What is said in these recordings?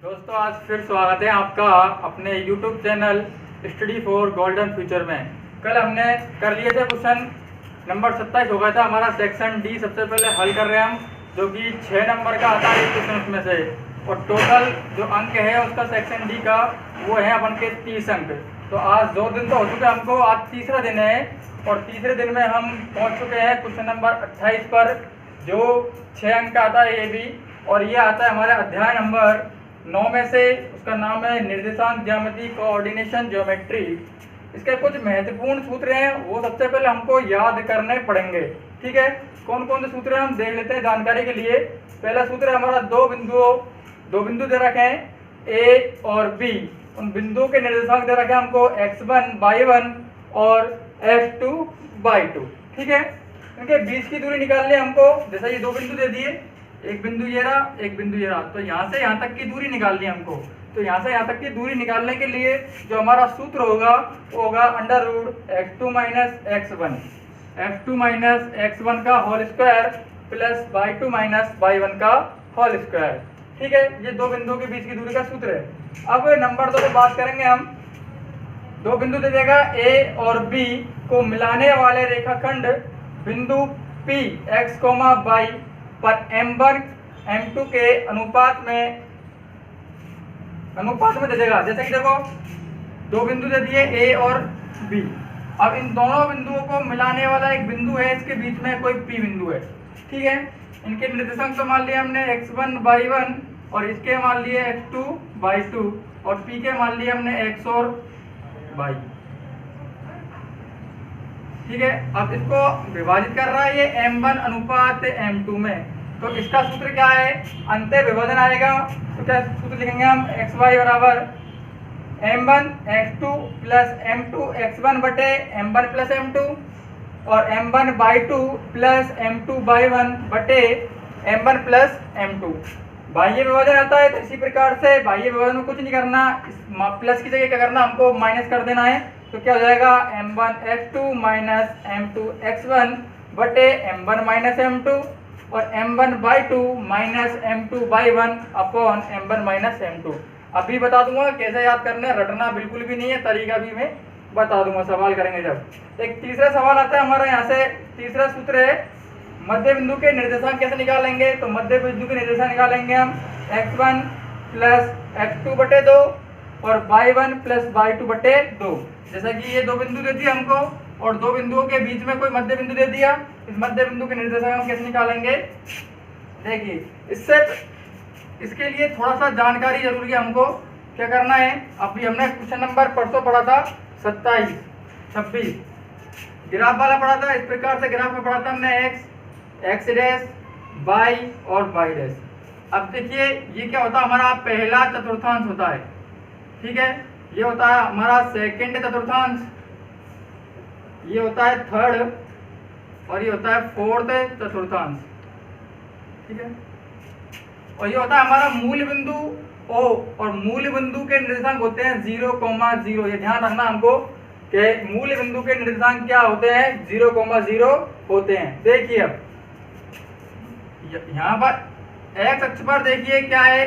दोस्तों आज फिर स्वागत है आपका अपने YouTube channel study for golden future में। कल हमने कर लिए थे क्वेश्चन नंबर 27 हो गया था हमारा सेक्शन डी। सबसे पहले हल कर रहे हैं हम, जो कि 6 नंबर का आता है इस क्वेश्चन उसमें से, और टोटल जो अंक है उसका सेक्शन डी का वो है अपन के 30 अंक। तो आज 2 दिन तो हो चुके हमको, आज तीसरा दिन है और तीसरे दिन में हम पहुँच चुके हैं क्वेश्चन नंबर 28 पर, जो 6 अंक का आता है ये भी, और ये आता है हमारे अध्याय नंबर 9 में से। उसका नाम है निर्देशांक ज्यामिति कोऑर्डिनेशन ज्योमेट्री। इसके कुछ महत्वपूर्ण सूत्र हैं, वो सबसे पहले हमको याद करने पड़ेंगे। ठीक है, कौन कौन से सूत्र हैं हम देख लेते हैं जानकारी के लिए। पहला सूत्र है हमारा दो बिंदु दे रखे हैं ए और बी। उन बिंदुओं के निर्देशांक दे रखे हैं हमको x1 y1 और x2 y2। ठीक है, इनके बीच की दूरी निकालनी है हमको। जैसा ये 2 बिंदु दे दिए, एक बिंदु ये रहा, एक बिंदु ये रहा, तो यहाँ से यहाँ तक की दूरी निकालनी है हमको। तो यहाँ से यहाँ तक की दूरी निकालने के लिए जो हमारा सूत्र होगा वो होगा √x2 - x1, x2 - x1 का whole square plus y2 - y1 का होल स्क्वायर। ठीक है, ये 2 बिंदुओं के बीच की दूरी का सूत्र है। अब नंबर 2 पे बात करेंगे हम। 2 बिंदु दे देगा ए और बी को मिलाने वाले रेखाखंड बिंदु P x, y पर m1 m2 के अनुपात में दे देगा। जैसे कि देखो 2 बिंदु दे दिए ए और बी। अब इन दोनों बिंदुओं को मिलाने वाला एक बिंदु है, इसके बीच में कोई P बिंदु है। ठीक है, इनके निर्देशांक तो मान लिए हमने x1 y1 और इसके मान लिए x2 y2 और P के मान लिए हमने x और y। ठीक है, अब इसको विभाजित कर रहा है ये m1 अनुपात m2 में, तो इसका सूत्र क्या है, अंत्य विभाजन आएगा। तो क्या सूत्र लिखेंगे हम, xy बराबर m1 x2 plus m2 x1 बटे m1 प्लस m2 और m1 y2 plus m2 y1 बटे m1 प्लस m2। बाह्य विभाजन आता है, तो इसी प्रकार से बाह्य विभाजन में कुछ नहीं करना, प्लस की जगह क्या करना, हमको माइनस कर देना है। तो क्या हो जाएगा, m1 x2 minus m2 x1 बटे m1 माइनस m2 और m1 y2 minus m2 y1 upon m1 minus m2। अभी बता दूंगा कैसे याद करना है, रटना बिल्कुल भी नहीं है, तरीका भी मैं बता दूंगा सवाल करेंगे जब। एक तीसरा सवाल आता है हमारा यहाँ से। तीसरा सूत्र है मध्य बिंदु के निर्देशांक कैसे निकालेंगे। तो मध्य बिंदु के निर्देशांक निकालेंगे हम x1 प्लस x2 बटे 2 और y1 प्लस y2 बटे 2। जैसा कि ये 2 बिंदु दे दिए हमको और 2 बिंदुओं के बीच में कोई मध्य बिंदु दे दिया। इस मध्य बिंदु के निर्देशांक हम कैसे निकालेंगे, देखिए इसके लिए थोड़ा सा जानकारी जरूरी है हमको। क्या करना है, अभी हमने क्वेश्चन नंबर परसों पढ़ा था 27 26 ग्राफ वाला पढ़ा था। इस प्रकार से ग्राफ में पढ़ा था हमने x डैश y और y डैश। अब देखिए ये क्या होता है, हमारा पहला चतुर्थांश होता है। ठीक है, ये होता है हमारा सेकंड चतुर्थांश, ये होता है थर्ड और ये होता है फोर्थ चतुर्थांश। ठीक है, और ये होता है हमारा मूल बिंदु O और मूल बिंदु के निर्देशांक होते हैं 0,0। ये ध्यान रखना हमको कि मूल बिंदु के निर्देशांक क्या होते हैं, 0,0 होते हैं। देखिए अब यहाँ पर x अक्ष पर देखिए क्या है,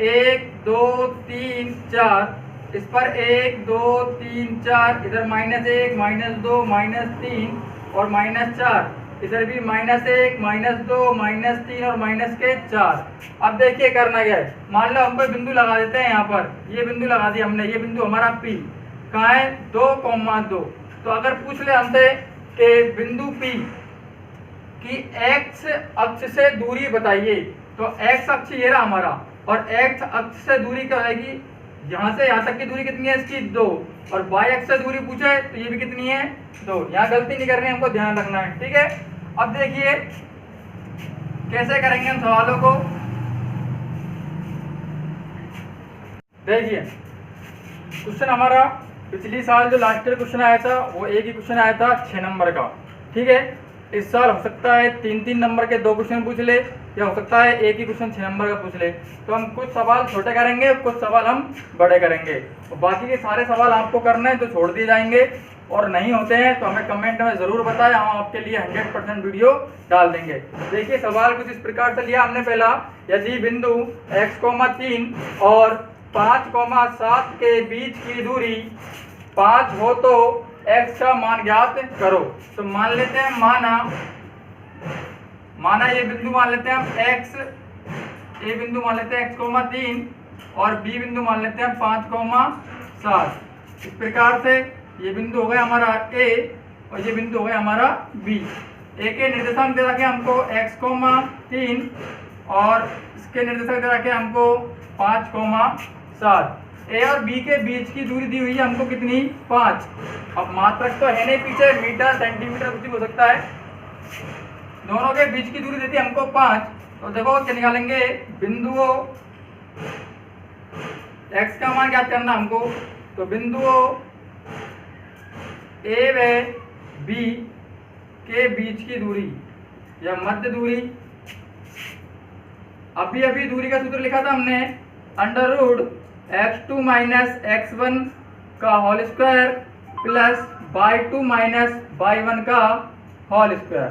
1 2 3 4, इस पर 1 2 3 4, इधर -1 -2 -3 और -4, इधर भी -1 -2 -3 और -4। अब देखिए करना क्या है, मान लो हम कोई बिंदु लगा देते हैं यहाँ पर, ये बिंदु लगा दिया हमने, ये बिंदु हमारा P कहाँ है, 2,2। तो अगर पूछ ले हमसे कि बिंदु P की x अक्ष से दूरी बताइए, तो x अक्ष ये रहा हमारा और x अक्ष से दूरी क्या होगी, यहाँ से यहाँ तक की दूरी कितनी है इसकी 2, और y अक्ष से दूरी पूछे तो ये भी कितनी है 2। यहाँ गलती नहीं करनी, हमको ध्यान रखना है। ठीक है, अब देखिए कैसे करेंगे हम सवालों को। देखिए क्वेश्चन हमारा पिछली साल जो लास्ट ईयर क्वेश्चन आया था वो एक ही क्वेश्चन आया था 6 नंबर का। ठीक है, इस साल हो सकता है 3-3 नंबर के 2 क्वेश्चन पूछ ले, या हो सकता है एक ही क्वेश्चन 6 नंबर का पूछ ले। तो हम कुछ सवाल छोटे करेंगे, कुछ सवाल हम बड़े करेंगे, और बाकी के सारे सवाल आपको करने हैं तो छोड़ दिए जाएंगे, और नहीं होते हैं तो हमें कमेंट में ज़रूर बताएं, हम आपके लिए 100% वीडियो डाल देंगे। देखिए सवाल कुछ इस प्रकार से लिया हमने। पहला यदि बिंदु x,3 और 5,7 के बीच की दूरी 5 हो तो x का मान ज्ञात करो। तो मान लेते हैं माना ये बिंदु मान लेते हैं हम ए बिंदु मान लेते हैं x,3 और b बिंदु मान लेते हैं 5,7। इस प्रकार से ये बिंदु हो गया हमारा a और ये बिंदु हो गया हमारा b। ए के निर्देशांक दे रखे हमको x,3 और इसके निर्देशांक दे रखे हमको 5,7। ए और बी के बीच की दूरी दी हुई है हमको कितनी 5। अब मात्रक तो है नहीं पीछे, मीटर सेंटीमीटर कुछ भी हो सकता है। दोनों के बीच की दूरी देती है हमको 5। तो देखो क्या निकालेंगे, बिंदुओं x का मान ज्ञात करना हमको। तो बिंदुओं ए व बी के बीच की दूरी या मध्य दूरी, अभी दूरी का सूत्र लिखा था हमने, √x2 - x1 का whole square plus y2 - y1 का होल स्क्वायर।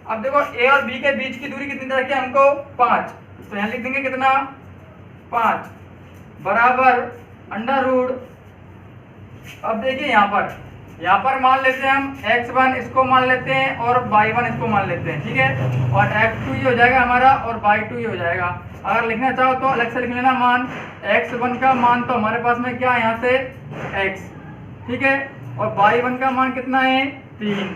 अब देखो a और b के बीच की दूरी कितनी रखी है हमको 5। तो यहाँ लिख देंगे कितना 5 बराबर √। अब देखिए यहाँ पर मान लेते हैं हम x1 इसको मान लेते हैं और y1 इसको मान लेते हैं, ठीक है। और x2 ये हो जाएगा हमारा और y2 ये हो जाएगा। अगर लिखना चाहो तो अलग से लिख लेना मान। x1 का मान तो हमारे पास में क्या है यहाँ से x, ठीक है। और y1 का मान कितना है 3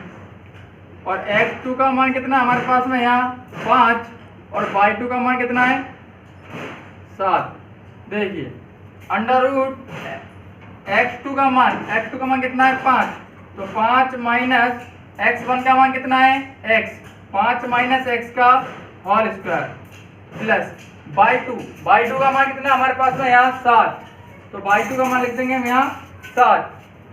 और x2 का मान कितना हमारे पास में यहाँ 5 और y2 का मान कितना है 7। देखिए x2 का मान कितना है 5। तो 5 माइनस x1 का मान कितना है x, 5 माइनस x का होल स्क्वायर प्लस y2 का मान कितना हमारे पास में यहाँ 7। तो y2 का मान लिख देंगे हम यहाँ 7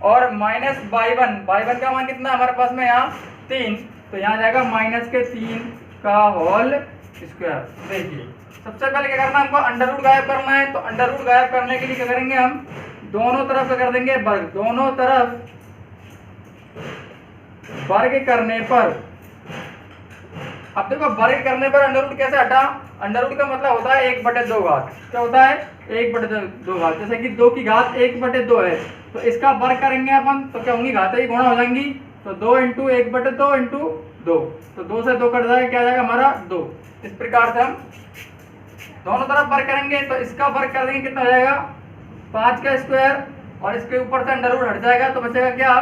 और माइनस y1 का मान कितना हमारे पास में यहाँ 3। तो यहाँ जाएगा -3 का होल स्क्वायर। देखिए सबसे पहले क्या करना हमको अंडर गायब करना है। तो अंडर गायब करने के लिए क्या करेंगे हम, दोनों तरफ क्या कर देंगे वर्ग। दोनों तरफ वर्ग करने पर, अब देखो वर्ग करने पर अंडर कैसे हटा। अंडर का मतलब होता है 1/2 घात। क्या होता है 1/2 घात। जैसे कि 2 की घात 1/2 है तो इसका वर्ग करेंगे अपन तो क्या होंगी, घातें गुणा हो जाएंगी। तो 2 × 1/2 × 2, तो 2 से 2 कट जाएगा, क्या जाएगा हमारा 2। इस प्रकार से हम दोनों तरफ वर्ग करेंगे। तो इसका वर्ग कर देंगे कितना हो जाएगा 5 का स्क्वायर और इसके ऊपर से अंडर रूट हट जाएगा तो बचेगा क्या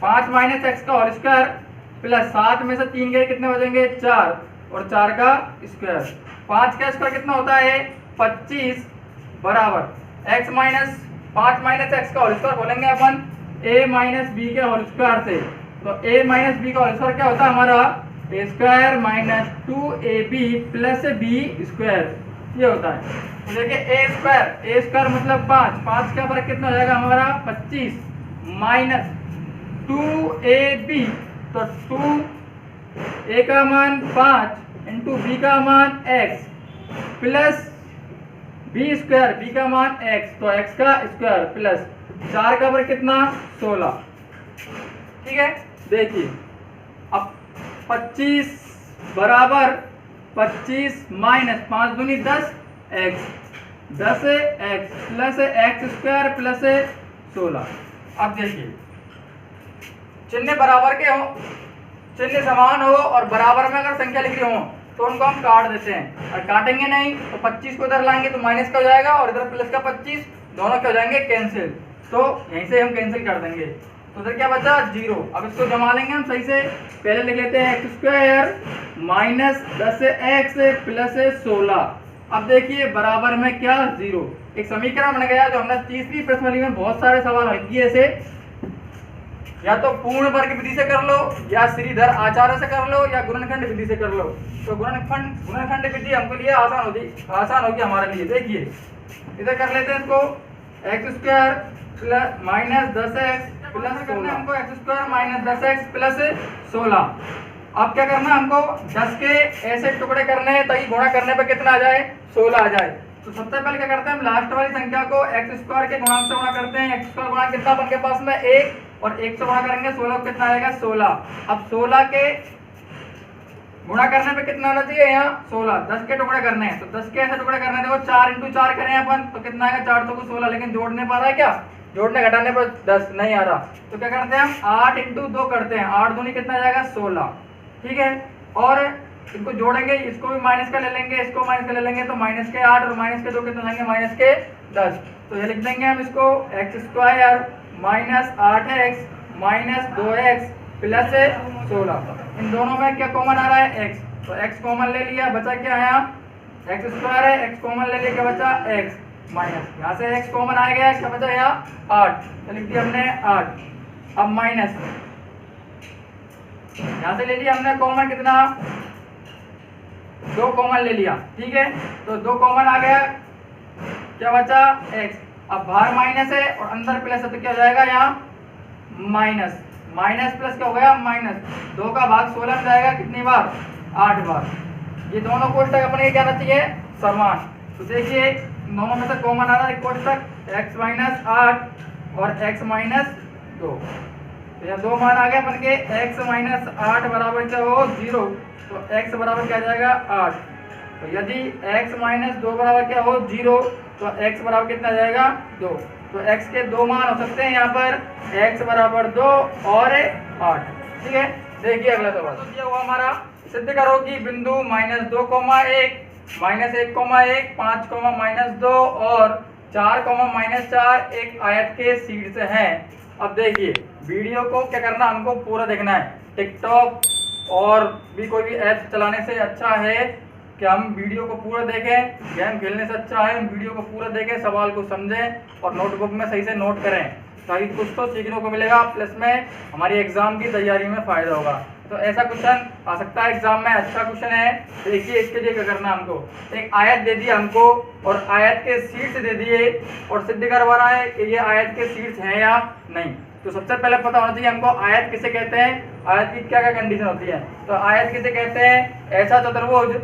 5 माइनस x का होल स्क्वायर प्लस 7 में से 3 गए कितने बचेंगे 4 और 4 का स्क्वायर। 5 का स्क्वायर कितना होता है 25 बराबर 5 माइनस x का होल स्क्वायर बोलेंगे अपन a माइनस b के होल स्क्वायर से। तो a माइनस b का होल स्क्वायर क्या होता है हमारा a square minus 2ab plus b square, ये होता है। तो देखिए a स्क्वायर मतलब 5 का वर्ग कितना हो जाएगा हमारा 25 माइनस 2ab। तो 2a का मान 5 इंटू b का मान x plus b square, b का मान x, तो x का स्क्वायर प्लस 4 का वर्ग कितना 16, ठीक है। देखिए अब 25 बराबर 25 माइनस 5 दूनी 10 x, 10 x plus x square plus 16। अब देखिए चिन्ह बराबर के हो, चिन्ह समान हो और बराबर में अगर संख्या लिखी हो तो उनको हम काट देते हैं। और काटेंगे नहीं तो 25 को इधर लाएंगे तो माइनस का हो जाएगा और इधर प्लस का 25, दोनों क्या हो जाएंगे कैंसिल। तो यहीं से हम कैंसिल कर देंगे। तो उधर क्या बचा 0। अब इसको जमा लेंगे हम सही से। पहले लिख लेते हैं x square minus 10x plus 16। अब देखिए बराबर में क्या 0। एक समीकरण बन गया जो हमने तीसरी प्रश्नावली में बहुत सारे सवाल हल किए ऐसे, या तो पूर्ण वर्ग विधि से कर लो या श्रीधर आचार्य से कर लो या गुणनखंड विधि से कर लो। तो गुणनखंड विधि हमको लिए आसान होगी हमारे लिए। देखिए इधर कर लेते हैं इसको x square plus minus 10x plus 16, हमको x square minus 10x plus 16। अब क्या करना हमको 10 के ऐसे टुकड़े करने हैं ताकि गुणा करने पर कितना आ जाए 16 आ जाए। तो सबसे पहले क्या करते हैं हम लास्ट वाली संख्या को x स्क्वायर के गुणांक से गुणा करते हैं। x स्क्वायर गुणा कितना अपन के पास में 1 और 1 से गुणा करेंगे 16 कितना आएगा 16। अब 16 के गुणा करने पे कितना होना चाहिए यहाँ 16, 10 के टुकड़े करने हैं, तो 10 के ऐसे टुकड़े करने हैं। देखो 4 × 4 करें अपन तो कितना आएगा 4 तो 16, लेकिन जोड़ने पा रहा है क्या, जोड़ने घटाने पर 10 नहीं आ रहा, तो क्या करते हैं हम 8 × 2 करते हैं, 8 दूनी कितना जाएगा 16, ठीक है। और इनको जोड़ेंगे, इसको भी माइनस का ले लेंगे, इसको माइनस का ले लेंगे, तो माइनस के 8 और माइनस के 2 कितना जाएंगे माइनस के 10, तो ये लिख देंगे हम इसको x² minus 8x minus 2x plus 16। इन दोनों में क्या कॉमन आ रहा है x, तो x कॉमन ले लिया, बचा क्या है यहाँ x² है, x कॉमन ले लिया, क्या बचा x माइनस, यहाँ से x कॉमन आ गया, क्या बचा यहाँ 8, तो लिख दिया हमने 8। अब माइनस यहाँ से ले लिया हमने कॉमन कितना 2 कॉमन ले लिया, ठीक है, तो 2 कॉमन आ गया, क्या बचा x। अब बाहर माइनस है और अंदर प्लस है, तो क्या हो जाएगा यहाँ माइनस, माइनस प्लस क्या हो गया माइनस, 2 का भाग 16 में जाएगा कितनी बार 8 बार। ये दोनों कोष्टक अपने क्या आना चाहिए समान, तो देखिए दोनों में से कॉमन आ रहा है कोष्टक x माइनस 8 और x माइनस 2, तो यहाँ 2 मान आ गया अपन के, x माइनस 8 बराबर क्या हो 0, तो x बराबर क्या जाएगा 8, तो यदि x माइनस 2 बराबर क्या हो 0, तो x बराबर कितना जाएगा 2, तो x के 2 मान हो सकते हैं यहाँ पर, x बराबर 2 और 8, ठीक है। देखिए अगला सवाल, तो ये हुआ हमारा, सिद्ध करो कि बिंदु -2, -1, -1, 1, 5, -2 और 4, -4 एक आयत के शीर्ष हैं। अब देखिए वीडियो को क्या करना, हमको पूरा देखना है। टिकटॉक और भी कोई भी ऐप चलाने से अच्छा है कि हम वीडियो को पूरा देखें, गेम खेलने से अच्छा है हम वीडियो को पूरा देखें, सवाल को समझें और नोटबुक में सही से नोट करें, ताकि कुछ तो सीखने को मिलेगा, प्लस में हमारी एग्जाम की तैयारी में फ़ायदा होगा। तो ऐसा क्वेश्चन आ सकता है एग्जाम में, अच्छा क्वेश्चन है। देखिए इसके लिए क्या करना, हमको एक आयत दे दिया हमको और आयत के शीर्ष दे दिए और सिद्ध करवा रहा है कि ये आयत के शीर्ष है या नहीं। तो सबसे पहले पता होना चाहिए हमको आयत किसे कहते हैं, आयत की क्या क्या कंडीशन होती है। तो आयत किसे कहते हैं, ऐसा चतुर्भुज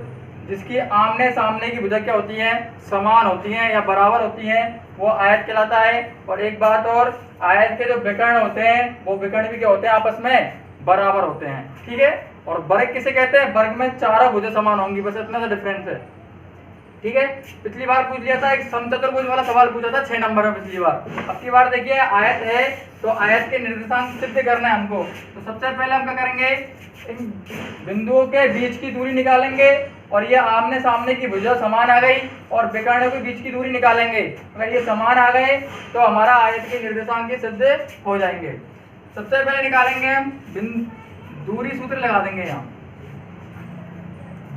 जिसकी आमने सामने की भुजा क्या होती हैं समान होती हैं या बराबर होती हैं, वो आयत कहलाता है। और एक बात और, आयत के जो विकर्ण होते हैं वो विकर्ण भी क्या होते हैं आपस में बराबर होते हैं, ठीक है। और वर्ग किसे कहते हैं, वर्ग में चारों भुजें समान होंगी, बस इतना सा डिफरेंस है, ठीक है। पिछली बार पूछ लिया था एक समचतुर्भुज वाला सवाल पूछा था 6 नंबर में पिछली बार। अब की बार देखिए आयत है, तो आयत के निर्देशांक सिद्ध करना है हमको। तो सबसे पहले हम क्या करेंगे, इन बिंदुओं के बीच की दूरी निकालेंगे और ये आमने सामने की भुजा समान आ गई और विकर्णों के बीच की दूरी निकालेंगे। अगर ये समान आ गए तो हमारा आयत के निर्देशांक सिद्ध हो जाएंगे। सबसे पहले निकालेंगे हम दूरी, सूत्र लगा देंगे यहाँ,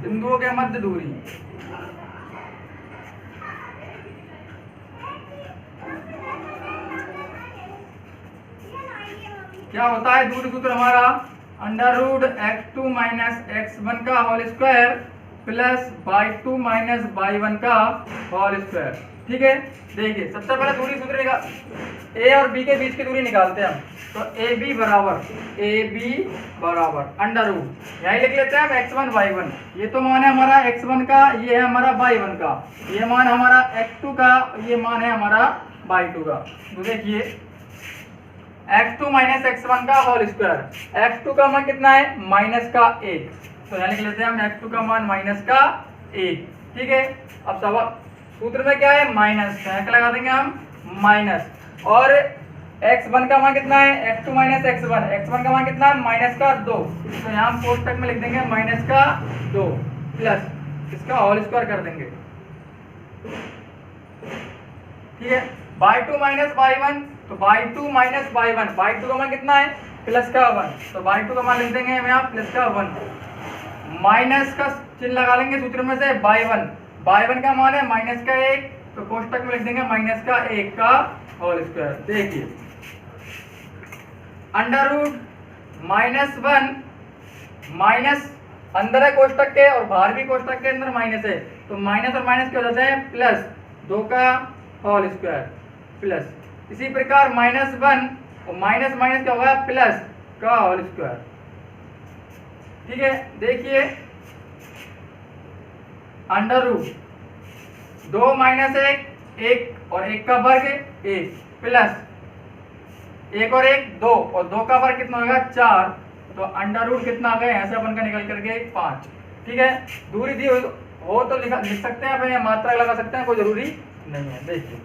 बिंदुओं के मध्य दूरी। क्या होता है दूरी सूत्र हमारा, √x2 - x1 का whole square plus y2 - y1 का होल स्क्वायर, ठीक है। देखिए सबसे पहले दूरी सूत्र निकाल, a और b के बीच की दूरी निकालते हैं हम। तो ab बराबर √, यही लिख लेते हैं हम x1 y1। ये तो मान है हमारा x1 का, ये है हमारा y1 का, ये मान हमारा x2 का, ये मान है हमारा y2 का। तो देखिए x2 - x1 का होल स्क्वायर, x2 का मान कितना है -1, तो यहाँ लिख लेते हैं हम x2 का मान -1, ठीक है। अब सवाल सूत्र में क्या है माइनस, यहाँ क्या लगा देंगे हम माइनस, और x1 का मान कितना है x2 - x1, x1 का मान कितना है -2, तो यहाँ हम कोष्टक में लिख देंगे -2 प्लस इसका होल स्क्वायर कर देंगे, ठीक है। y2 - y1, तो y2 - y1, y2 का मान कितना है +1, तो y2 का मान लिख देंगे हम यहाँ +1, माइनस का चिन्ह लगा लेंगे सूत्र में से y1 का मान है -1, तो कोष्टक में लिख देंगे -1 का होल स्क्वायर। देखिए √-1 माइनस अंदर है कोष्टक के और बाहर भी कोष्टक के अंदर माइनस है, तो माइनस और माइनस क्या हो जाता है प्लस 2 का होल स्क्वायर प्लस, इसी प्रकार -1 और माइनस माइनस क्या होगा प्लस का होल स्क्वायर, ठीक है। देखिए √2 - 1 और 1 का वर्ग 1 प्लस 1 और 1 2 और 2 का वर्ग कितना होगा 4, तो √ कितना आ गया यहाँ से अपन का निकल करके 5, ठीक है, दूरी दी हो तो लिख सकते हैं अपन, या मात्रा लगा सकते हैं, कोई जरूरी नहीं है। देखिए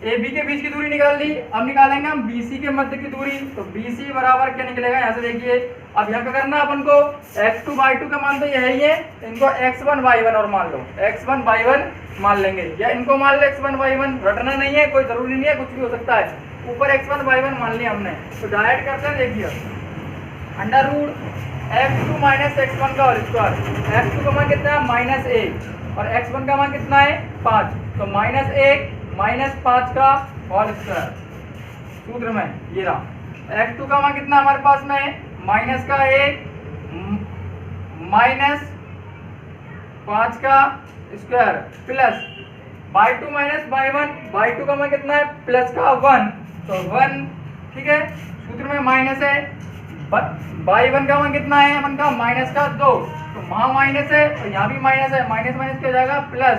ए बी के बीच की दूरी निकाल ली, अब निकालेंगे हम बी सी के मध्य की दूरी। तो बी सी बराबर क्या निकलेगा, यहाँ से देखिए, अब यहाँ पे करना अपन को x2/2 का मान तो यही है, इनको x1/1 और मान लो, x1/1 मान लेंगे, या इनको मान लो x1/1, रटना नहीं है, कोई जरूरी नहीं है, कुछ भी हो सकता है, ऊपर x1/1 मान लिया हमने। तो डायरेक्ट करते हैं, देखिए under root x2 minus x1 का होल स्क्वायर, x2 का मान कितना है -1 और x1 का मान कितना है 5, तो -1 -5 का होल स्क्वायर सूत्र में ये रहा। x2 का मान कितना हमारे पास में -1 -5 का square plus y2 minus y2 का मान कितना है प्लस का 1, तो 1, ठीक है, सूत्र में माइनस है। y1 का मान कितना है, 1 का माइनस का 2, तो वहाँ माइनस है और यहाँ भी माइनस है, माइनस माइनस क्या हो जाएगा प्लस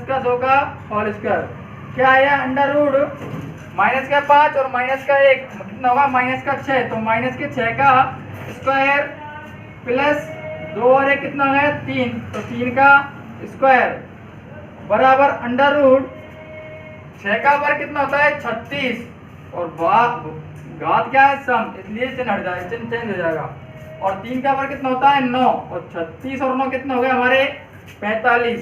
का 2 का होल स्क्वायर, क्या आया अंडर रूट माइनस का 5 और माइनस का 1 कितना होगा माइनस का 6, तो माइनस के 6 का स्क्वायर प्लस 2 और 1 कितना है 3, तो 3 का स्क्वायर बराबर अंडर रूट 6 का वर्ग कितना होता है 36 और घात क्या है सम, इसलिए चिन्ह हट जाएगा, चिन्ह चेंज हो जाएगा, और 3 का वर्ग कितना होता है 9 और 36 और 9 कितना हो गया हमारे 45,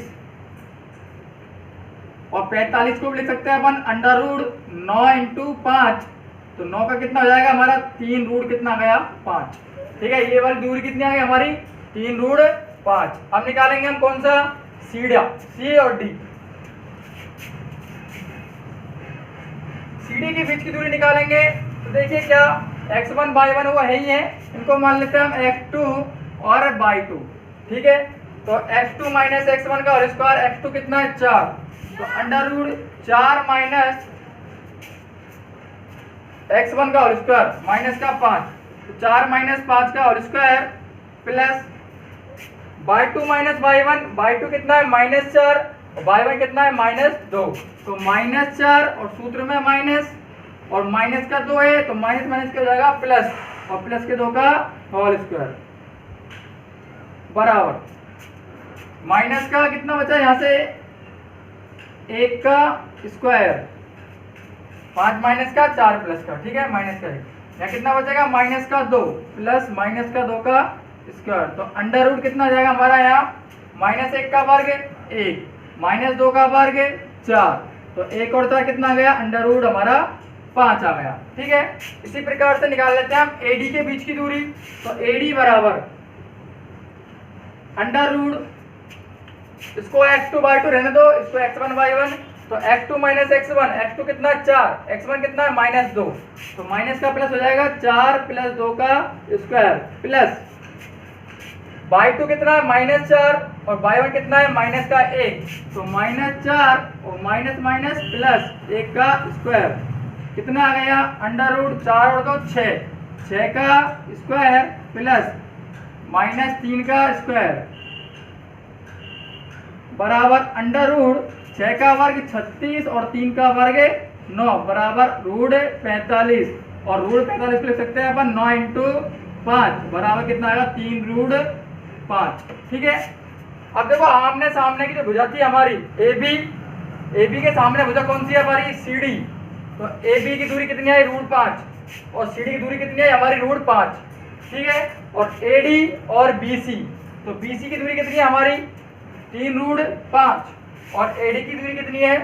और 45 को भी लिख सकते हैं अपन अंडर रूट 9 × 5, तो 9 का कितना हो जाएगा हमारा 3 रूट कितना गया 5, ठीक है, ये वाली दूरी कितनी आ गई हमारी 3 रूट 5। अब निकालेंगे हम कौन सा सी और डी, सी डी के बीच की दूरी निकालेंगे। तो देखिए क्या x1/1 हुआ है ही है, इनको मान लेते हैं हम x2 और y2, ठीक है, तो x2 माइनस x1 का होल स्क्वायर, x2 कितना है 4, तो अंडर रूट 4 माइनस x1 का होल स्क्वायर माइनस का 5, तो 4 माइनस 5 का whole square plus y2 minus y1 कितना है -4 और y1 कितना है -2, तो -4 और सूत्र में माइनस और माइनस का 2 है, तो माइनस माइनस क्या हो जाएगा प्लस और प्लस के 2 का होल स्क्वायर बराबर माइनस का कितना बचा यहाँ से 1 का स्क्वायर, 5 माइनस का 4 प्लस का, ठीक है, माइनस का 1, यहाँ कितना बचेगा माइनस का 2 प्लस माइनस का 2 का स्क्वायर, तो अंडर रूट कितना आ जाएगा हमारा यहाँ -1 का वर्ग 1 -2 का वर्ग 4, तो 1 और 4 कितना आ गया अंडर रूट हमारा 5 आ गया, ठीक है। इसी प्रकार से निकाल लेते हैं हम AD के बीच की दूरी, तो AD बराबर अंडर रूट इसको x2/2 रहने दो, इसको x1/1, तो x2 माइनस x1, x2 कितना है 4, x1 कितना है -2, तो माइनस का प्लस हो जाएगा 4 प्लस 2 का स्क्वायर प्लस y2 कितना है -4 और y1 कितना है माइनस का 1, तो -4 और माइनस माइनस प्लस 1 का स्क्वायर कितना आ गया अंडर रूट 4 और 2 6 का स्क्वायर प्लस -3 का स्क्वायर बराबर अंडर रूट 6 का वर्ग 36 और 3 का वर्ग 9 बराबर रूट 45, और रूट 45 को लिख सकते हैं अपन 9 × 5 बराबर कितना आएगा 3 रूट 5, ठीक है। अब देखो आमने सामने की जो भुजा थी हमारी AB के सामने भुजा कौन सी है हमारी CD, तो AB की दूरी कितनी है √5 और CD की दूरी कितनी है हमारी √5, ठीक है, और AD और BC, तो BC की दूरी कितनी है हमारी 3 √5 और AD की दूरी कितनी है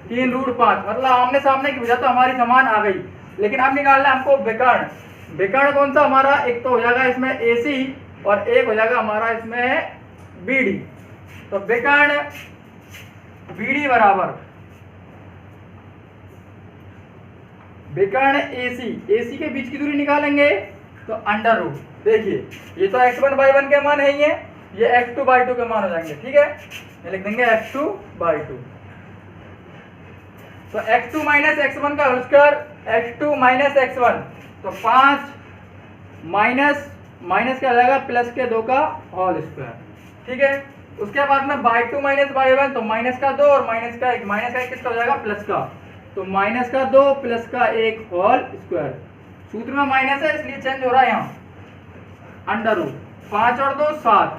3 √5, मतलब आमने सामने की भुजा तो हमारी समान आ गई, लेकिन अब निकालना है हमको विकर्ण। विकर्ण कौन सा हमारा, एक तो हो जाएगा इसमें AC और एक हो जाएगा हमारा इसमें BD, तो विकर्ण BD बराबर विकर्ण AC के बीच की दूरी निकालेंगे, तो अंडर रूट, देखिए ये तो x1/1 के मान है ही है, ये x2/2 के मान हो जाएंगे, ठीक है, ये लिख देंगे x2/2, तो x2 माइनस x1 का whole square, x2 minus x1, तो 5 माइनस क्या आ जाएगा प्लस के 2 का होल स्क्वायर, ठीक है। उसके बाद में y2 माइनस y1, तो माइनस का 2 और माइनस का 1, माइनस का 1 किसका हो जाएगा प्लस का, तो माइनस का 2 प्लस का 1 होल स्क्वायर, सूत्र में माइनस है इसलिए चेंज हो रहा है यहाँ अंडर रूट 5 और 2 7,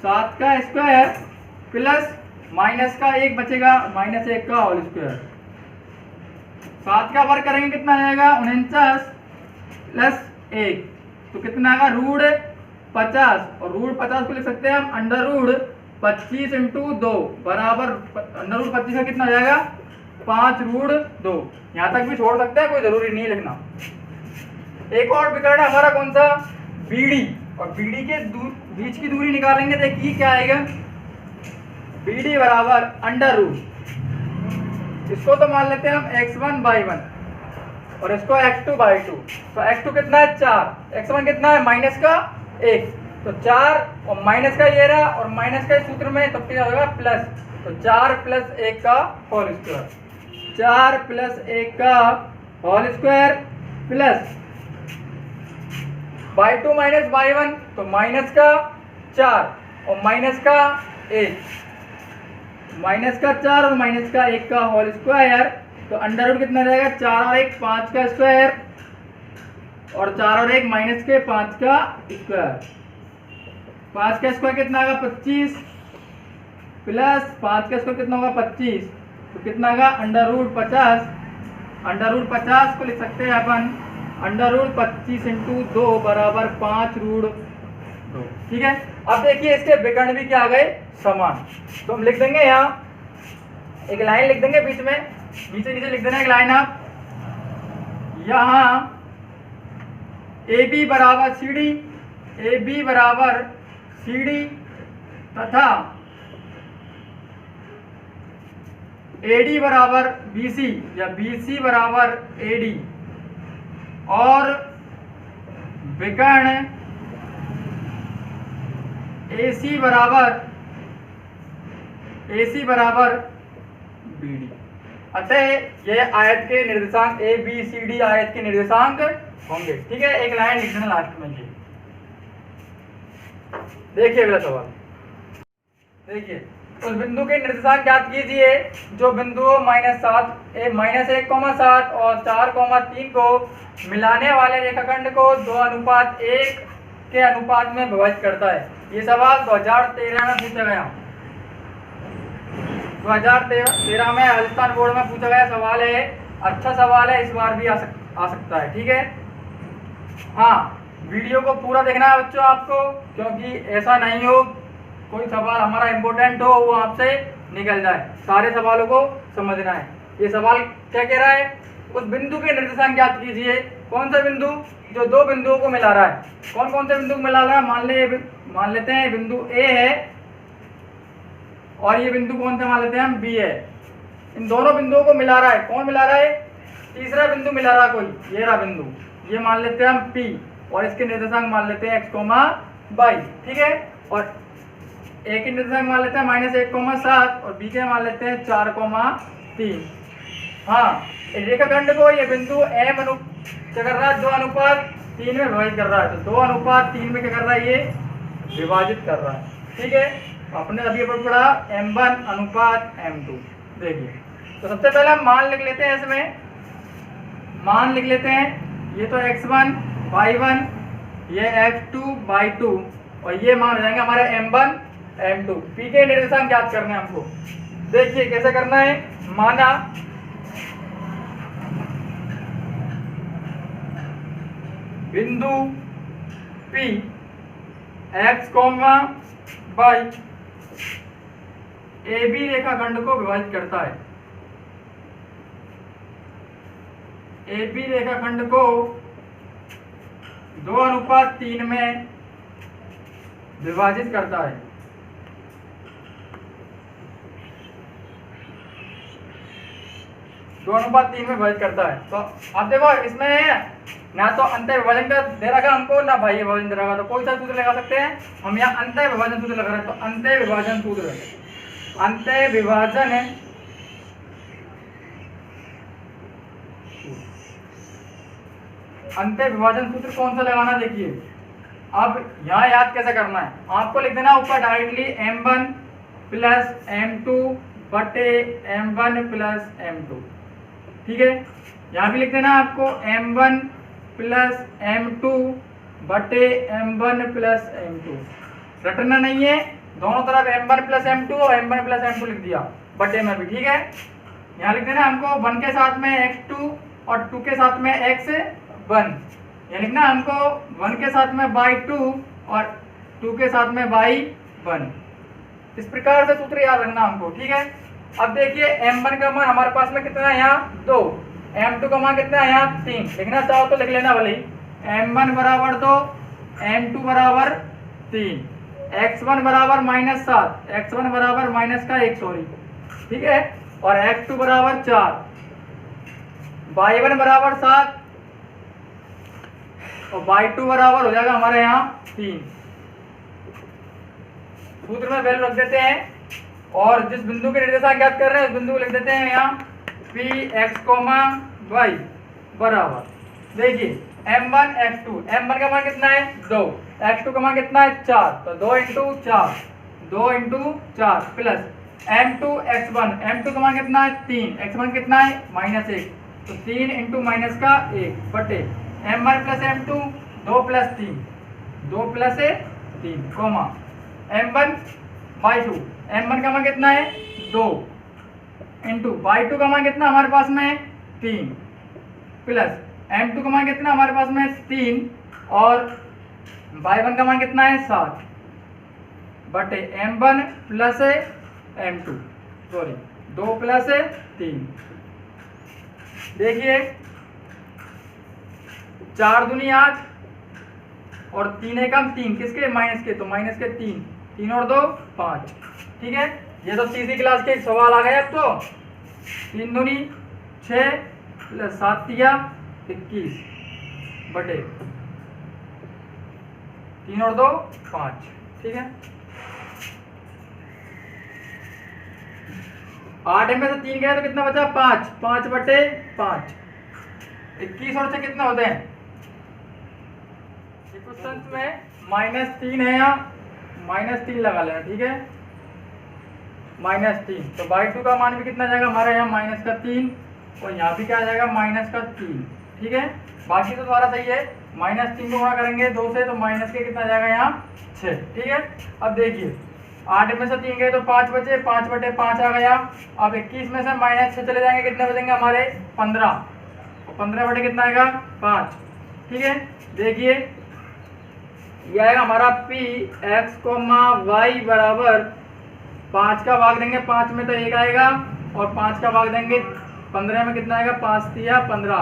7 का स्क्वायर प्लस माइनस का 1 बचेगा, -1 का होल स्क्वायर। 7 का वर्ग करेंगे कितना आ जाएगा, 49 प्लस 1, तो कितना आएगा √50, और √50 को लिख सकते हैं हम √25 इंटू 2 बराबर √25 का कितना आ जाएगा 5√2। यहाँ तक भी छोड़ सकते हैं, कोई जरूरी नहीं लिखना। एक और विकर्ण हमारा कौन सा, बीडी, और बीडी के बीच की दूरी निकालेंगे, देखिए क्या आएगा, बीडी बराबर √, इसको तो मान लेते हैं हम x1/1 और इसको x2/2, तो x2 कितना है 4, x1 कितना है माइनस का 1, तो 4 और माइनस का ये रहा, और माइनस का सूत्र में तो क्या होगा प्लस, तो 4 + 1 का होल स्क्वायर, 4 + 1 का whole square plus y2 - y1, तो माइनस का 4 और माइनस का 1, माइनस का 4 और माइनस का 1 का होल स्क्वायर, तो अंडर रूट कितना रहेगा 4 और 1 5 का स्क्वायर, और 4 और 1 माइनस के 5 का स्क्वायर, 5 का स्क्वायर कितना आएगा 25 प्लस 5 का स्क्वायर कितना होगा 25, तो कितना आएगा √50, √50 को लिख सकते हैं अपन √25 इंटू 2 बराबर 5√2। ठीक है, अब देखिए इसके विकर्ण भी क्या आ गए समान, तो हम लिख देंगे यहाँ एक लाइन लिख देंगे बीच में, नीचे लिख देना एक लाइन आप, यहाँ AB बराबर CD, AB बराबर CD तथा AD बराबर BC या BC बराबर AD, और विकर्ण AC बराबर BD। अतः यह आयत के निर्देशांक ABCD आयत के निर्देशांक होंगे। ठीक है, एक लाइन लिख देना लास्ट में। ये देखिए अगला सवाल, देखिए उस बिंदु के निर्देशांक ज्ञात कीजिए जो बिंदु -7 -1,7 और 4,3 को मिलाने वाले रेखाखंड को 2:1 के अनुपात में विभाजित करता है। ये सवाल 2013 में पूछा गया, 2013 में राजस्थान बोर्ड में पूछा गया सवाल है, अच्छा सवाल है, इस बार भी आ सकता है। ठीक है, हाँ वीडियो को पूरा देखना है बच्चों आपको, क्योंकि ऐसा नहीं हो कोई सवाल हमारा इम्पोर्टेंट हो वो आपसे निकल जाए, सारे सवालों को समझना है। ये सवाल क्या कह रहा है, उस बिंदु के निर्देशांक ज्ञात कीजिए। कौन सा बिंदु, जो दो बिंदुओं को मिला रहा है। कौन कौन से बिंदु को मिला रहा है, मान लेते हैं बिंदु A है और ये बिंदु कौन सा मान लेते हैं हम B है। इन दोनों बिंदुओं को मिला रहा है, कौन मिला रहा है, तीसरा बिंदु मिला रहा है कोई, ये रहा बिंदु, ये मान लेते हैं हम P और इसके निर्देशांक मान लेते हैं x, y। ठीक है, और A के निर्देशांक मान लेते हैं -1,7 और B के मान लेते हैं 4,3। हाँ, रेखाखंड को ये बिंदु M क्या कर रहा है, 2:3 में विभाजित कर रहा है, तो 2:3 में क्या कर रहा है, ये विभाजित कर रहा है। ठीक है, अपने अभी पढ़ा M1:M2। देखिए, तो सबसे पहले हम मान लिख लेते हैं, इसमें मान लिख लेते हैं, ये तो x1 y1, ये x2 y2 और ये मान हो जाएंगे हमारे M1 M2। P के निर्देशांक ज्ञात करने हैं हमको। देखिए कैसे करना है, माना बिंदु P x, y AB रेखाखंड को विभाजित करता है, AB रेखाखंड को 2:3 में विभाजित करता है। में विभाजित करता है। तो अब देखो इसमें ना तो अंत विभाजन का दे रखा हमको, ना बाह्य विभाजन दे रखा, तो कोई सा सूत्र लगा सकते हैं हम। यहाँ अंत विभाजन सूत्र लगा रहे हैं, तो अंत विभाजन सूत्र, अंत विभाजन अंत विभाजन सूत्र कौन सा लगाना, देखिए अब यहाँ याद कैसे करना है, आपको लिख देना ऊपर डायरेक्टली M1 + M2 बटे M1 + M2। ठीक है, यहाँ भी लिख देना आपको M1 + M2 बटे M1 + M2। रटना नहीं है, दोनों तरफ m1 प्लस m2 और m1 प्लस m2 लिख दिया बटे में भी, ठीक है। यहाँ लिख देना हमको 1 के साथ में x2 और 2 के साथ में x1, ये लिखना हमको 1 के साथ में y2 और 2 के साथ में y1। इस प्रकार से सूत्र याद रखना हमको, ठीक है। अब देखिए m1 का मान हमारे पास में कितना है, यहाँ 2, m2 का मान कितना है, यहाँ 3। लिखना चाहो तो लिख लेना भले ही। m1 बराबर 2, m2 बराबर 3, x1 बराबर -7, x1 बराबर -1 सॉरी, ठीक है, और x2 बराबर 4, y1 बराबर 7 और y2 बराबर हो जाएगा हमारे यहाँ 3। सूत्र में वैल्यू रख देते हैं और जिस बिंदु के निर्देशांक ज्ञात कर रहे हैं उस बिंदु को लिख देते हैं यहाँ px, y बराबर, देखिए m1 x2, m1 का मान कितना है 2, x2 का मान कितना है 4, तो 2 into 4, 2 into 4 plus m2 x1, m2 का मान कितना है 3, x1 कितना है -1, तो 3 इंटू -1 बटे m1 plus m2, 2 plus 3, 2 plus 3 coma m1 y2, m1 का मान कितना है 2 इंटू y2 का मान कितना हमारे पास में 3 प्लस m2 का मान कितना हमारे पास में 3 और y1 का मान कितना है 7 बटे m1 plus m2 sorry 2 plus 3। देखिए 4 दूनी 8 और 3 एकम 3, किसके माइनस के, तो माइनस के 3, 3 और 2 5, ठीक है। ये तो तीसरी क्लास के सवाल आ गए अब तो। 3 दूनी 6 प्लस 7 तिया 21 बटे 3 और 2 5, ठीक है। 8 में से 3 गया तो कितना बचा 5, 5 बटे 5, 21 और 6 कितना होते हैं, क्वेश्चन में -3 है, यहाँ -3 लगा लेना, ठीक है, -3, तो y2 का मान भी कितना जाएगा हमारा यहाँ -3 और यहाँ भी क्या आ जाएगा -3, ठीक है। बाकी तो तुम्हारा सही है, -3 को गुणा करेंगे 2 से तो माइनस के कितना जाएगा यहाँ 6, ठीक है। अब देखिए 8 में से 3 गए तो 5 बचे, 5 बटे 5 आ गया। अब 21 में से -6 चले जाएंगे, कितने बचेंगे हमारे 15, और 15 बटे कितना आएगा 5, ठीक है। देखिए यह आएगा हमारा px, y बराबर 5 का भाग देंगे 5 में तो 1 आएगा और 5 का भाग देंगे 15 में कितना आएगा 5 या 15,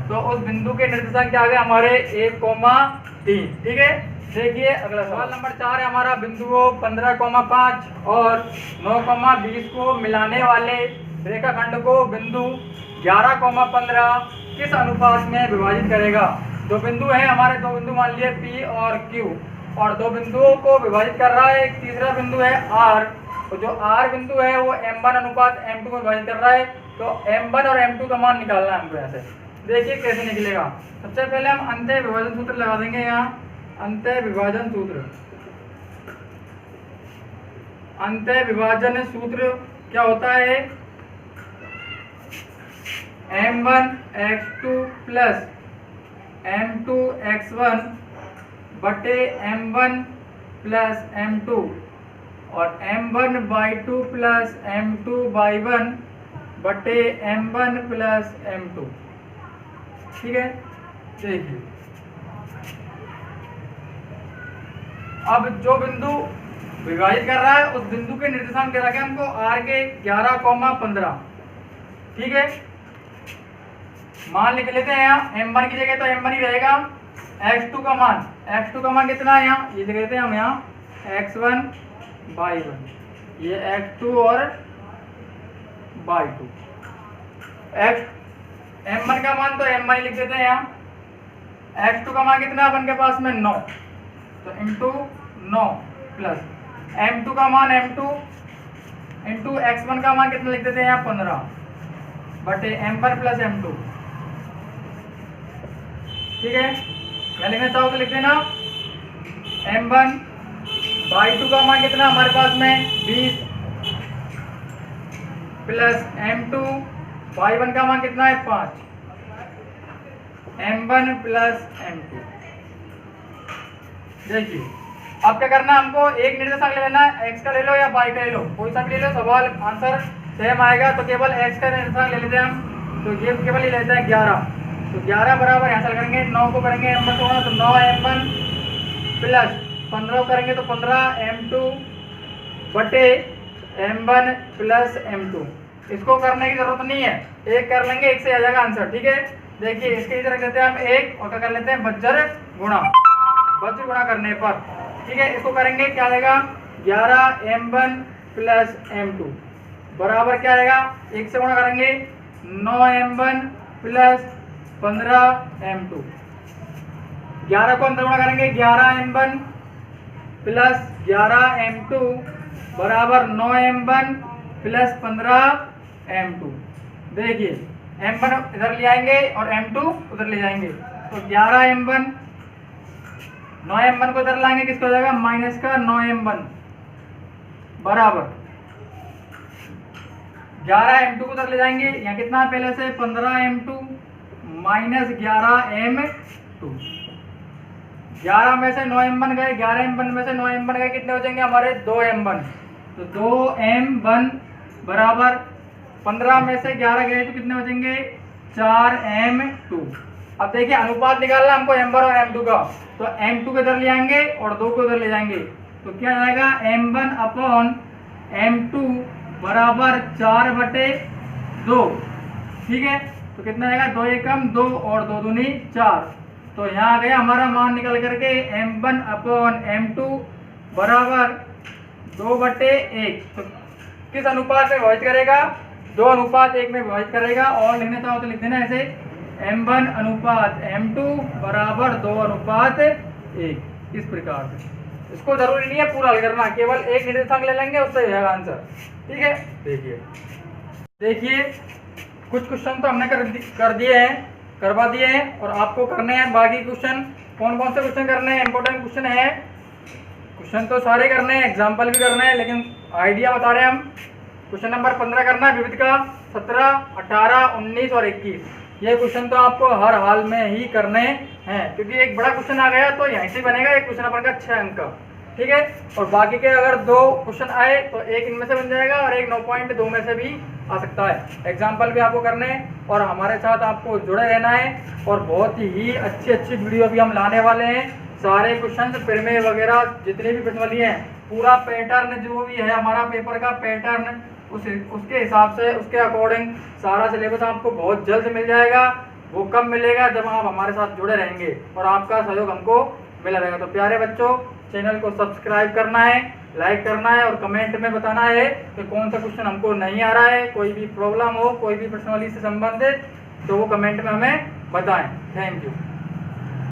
तो उस बिंदु के निर्देशांक क्या आ गए हमारे 1, 3, ठीक है। देखिए अगला सवाल नंबर 4 है हमारा, बिंदुओं 15, 5 और 9, 20 को मिलाने वाले रेखाखंड को बिंदु 11, 15 किस अनुपात में विभाजित करेगा। दो बिंदु हैं हमारे, दो बिंदु मान लिए P और Q, और दो बिंदुओं को विभाजित कर रहा है। एक तीसरा बिंदु है R, तो जो R बिंदु है वो m1 अनुपात m2 में विभाजित कर रहा है, तो m1 और m2 का मान निकालना है हमको। ऐसे देखिए कैसे निकलेगा। सबसे पहले हम अंतः विभाजन सूत्र लगा देंगे यहाँ। अंतः विभाजन सूत्र, अंतः विभाजन सूत्र क्या होता है, m1 x2 plus m2 x1 बटे m1 प्लस m2 और m1 y2 plus m2 y1 बटे m1 प्लस m2, ठीक है। देखिए अब जो बिंदु विभाजित कर रहा है उस बिंदु के निर्देशांक दे रखे हमको r के 11, 15, ठीक है। मान लिख लेते हैं यहाँ m1 की जगह तो m1 ही रहेगा। x2 का मान, x2 का मान कितना है यहाँ, ये लिख लेते हैं हम यहाँ x1 y1, ये x2 और y2। m1 का मान तो m1 ही लिख देते हैं यहाँ। x2 का मान कितना है अपन के पास में 9, तो इंटू 9 प्लस m2 का मान m2 इंटू x1 का मान कितना लिख देते हैं यहाँ 15 बटे m1 प्लस m2, ठीक है। क्या लिखना चाहो तो लिख देना m1 y2 का मान कितना हमारे पास में 20 प्लस m2 y1 का मान कितना है 5, m1 प्लस m2। देखिए अब क्या करना है, हमको एक निर्देशांक ले लेना है, एक्स का ले लो या वाई का ले लो, कोई सा भी ले लो, सवाल आंसर सेम आएगा। तो केवल एक्स का निर्देशांक ले लेते हैं हम, तो ये केवल ले लेते हैं 11। तो 11 बराबर यहाँ से करेंगे 9 को करेंगे m1 को, तो 9m1 प्लस 15 करेंगे तो 15m2 बटे m1 प्लस m2। इसको करने की जरूरत नहीं है, एक कर लेंगे, एक से आ जाएगा आंसर। ठीक है, देखिए इसके इधर रख देते हैं हम एक, और क्या कर लेते हैं बज्जर गुणा, बज्जर गुणा करने पर ठीक है इसको करेंगे, क्या आएगा 11m1 प्लस m2 बराबर क्या आएगा, एक से गुणा करेंगे 9m1 प्लस 15m2। 11 को अंदर गुणा करेंगे 11m1 प्लस 11m2 बराबर 9m1 प्लस 15m2। देखिए m1 इधर ले आएंगे और m2 उधर ले जाएंगे, तो 11m1 9m1 को इधर लाएंगे, किसको हो जाएगा माइनस का 9m1 बराबर 11m2 को उधर ले जाएंगे, यहाँ कितना पहले से 15m2 माइनस 11m2। 11 में से 9m1 गए, 11m1 में से 9m1 गए, कितने हो जाएंगे हमारे 2m1। तो 2m1 बराबर 15 में से 11 गए तो कितने हो जाएंगे 4m2। अब देखिए अनुपात निकालना हमको m1 और m2 का, तो m2 को इधर ले आएंगे और 2 को इधर ले जाएंगे, तो क्या जाएगा m1 अपॉन m2 बराबर 4/2। ठीक है, तो कितना आएगा 2 एकम 2 और 2 दूनी 4। तो यहाँ आ गया हमारा मान निकल करके m1 अपॉन m2 बराबर 2/1। तो किस अनुपात में विभाजित करेगा, 2:1 में विभाजित करेगा। और लिखना चाहो तो लिख देना ऐसे m1 अनुपात m2 बराबर 2:1, इस प्रकार से। इसको जरूरी नहीं है पूरा हल करना, केवल एक निर्देशांक ले लेंगे उससे हो जाएगा आंसर। ठीक है, देखिए कुछ क्वेश्चन तो हमने कर दिए हैं, करवा दिए हैं, और आपको करने हैं बाकी क्वेश्चन। कौन कौन से क्वेश्चन करने हैं, इंपॉर्टेंट क्वेश्चन है, क्वेश्चन तो सारे करने हैं, एग्जाम्पल भी करने हैं, लेकिन आइडिया बता रहे हैं हम। क्वेश्चन नंबर 15 करना है विविध का, 17, 18, 19 और 21। ये क्वेश्चन तो आपको हर हाल में ही करने हैं, क्योंकि एक बड़ा क्वेश्चन आ गया तो यहीं से बनेगा एक क्वेश्चन अपन का 6 अंक का। ठीक है, और बाकी के अगर 2 क्वेश्चन आए तो एक इनमें से बन जाएगा और एक 9.2 में से भी आ सकता है। एग्जाम्पल भी आपको करने हैं और हमारे साथ आपको जुड़े रहना है, और बहुत ही अच्छी वीडियो भी हम लाने वाले हैं। सारे क्वेश्चन प्रमेय वगैरह जितने भी प्रश्नावली हैं, पूरा पैटर्न जो भी है हमारा पेपर का पैटर्न, उसके हिसाब से उसके अकॉर्डिंग सारा सिलेबस आपको बहुत जल्द मिल जाएगा। वो कब मिलेगा, जब आप हमारे साथ जुड़े रहेंगे और आपका सहयोग हमको मिला रहेगा। तो प्यारे बच्चों, चैनल को सब्सक्राइब करना है, लाइक करना है और कमेंट में बताना है कि कौन सा क्वेश्चन हमको नहीं आ रहा है। कोई भी प्रॉब्लम हो, कोई भी प्रश्नावली से संबंधित, तो वो कमेंट में हमें बताएं। Thank you.